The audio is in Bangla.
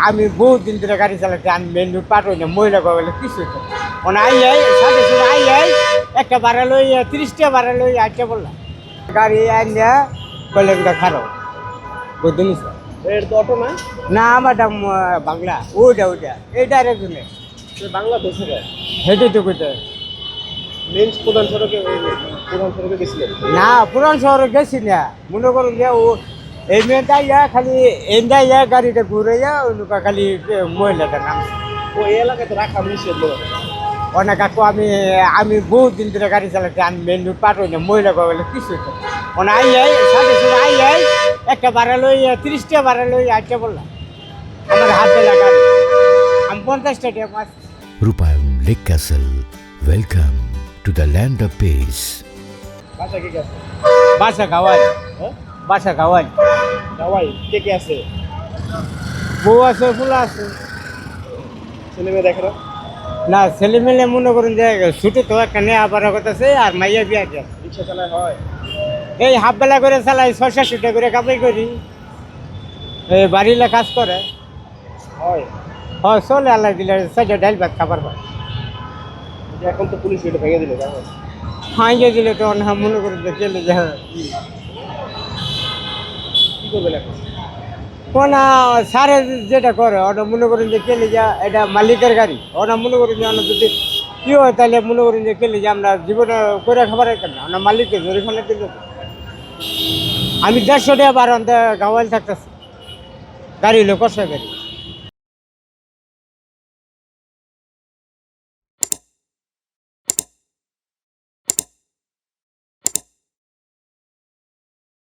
আমি বহুত দিন ধরে গাড়ি চালাচ্ছি, আমি মেন রোড পার হই না, মহিলা বলে কিছু তো মানে আই সাথে সাথে আই একটা ভাড়া লই 30টা ভাড়া লই আটটা বললাম গাড়ি আইনা বললেন খারাপ বুঝতে নিস এর তো অটো না, না আমার দাম বাংলা ওইটা এই ডাইরেক্ট শুনে সে বাংলা দেশে যায়। হেঁটে তো কোথায় মেন প্রধান সড়কে গেছিলেন। না পুরান শহরে গেছি না, মনে করুন যে ও এই মেয়েটা খালি এমটা গাড়িটা ঘুরে খালি মহিলাটা নাম ও এই এলাকায় তো রাখা নিষেধ মনে হয়। অনেক কাকু আমি বহুত দিন ধরে গাড়ি চালাচ্ছি, আমি মেন রোড পার হই না, মহিলা বলে কিছু তো মানে সাথে সাথে একটা ভাড়া লই 30টা ভাড়া লই আটটা বললাম আমার হাত বেলা গাড়ি আমি 50টা টাকা মাছ Rupayam Lake Castle. Welcome to the land of peace. বাসা কে কে আছে? বাসা গাওয়াই হ্যাঁ, বাসা গাওয়াই গাওয়াই কে কে আছে? বউ আছে ফুলা আছে ছেলে মেয়ে দেখে না? না ছেলে মেলে মনে করুন যে ছুটে তো একটা নেওয়া পারা কথা আছে আর মাইয়া বিয়া দিয়ে রিক্সা চালায় হয়? এই হাফ বেলা করে চালাই 6-7টা করে কামাই করি এই বাড়িলে কাজ করে হয়। হয় চলে আল্লাহ দিলে 4টা ডাইল ভাত খাবার পায় যে এখন তো পুলিশ এটা ভেঙে দিল জানো? ফাঁইয়ে দিলে তো অনেক মনে করুন যে চলে যায় কি করবেন এখন? কোনা সারে যেটা করে ওটা মনে করেন যে কেলে যা এটা মালিকের গাড়ি ওটা মনে করেন যে আমরা যদি কি হয় তাহলে মনে করেন যে কেলে যে আমরা জীবনে করে খাবার কেন আমরা মালিককে জরিমানা দিল আমি 150 টাকা বার গাওয়াল থাকতেছি গাড়ি হলো কষা গাড়ি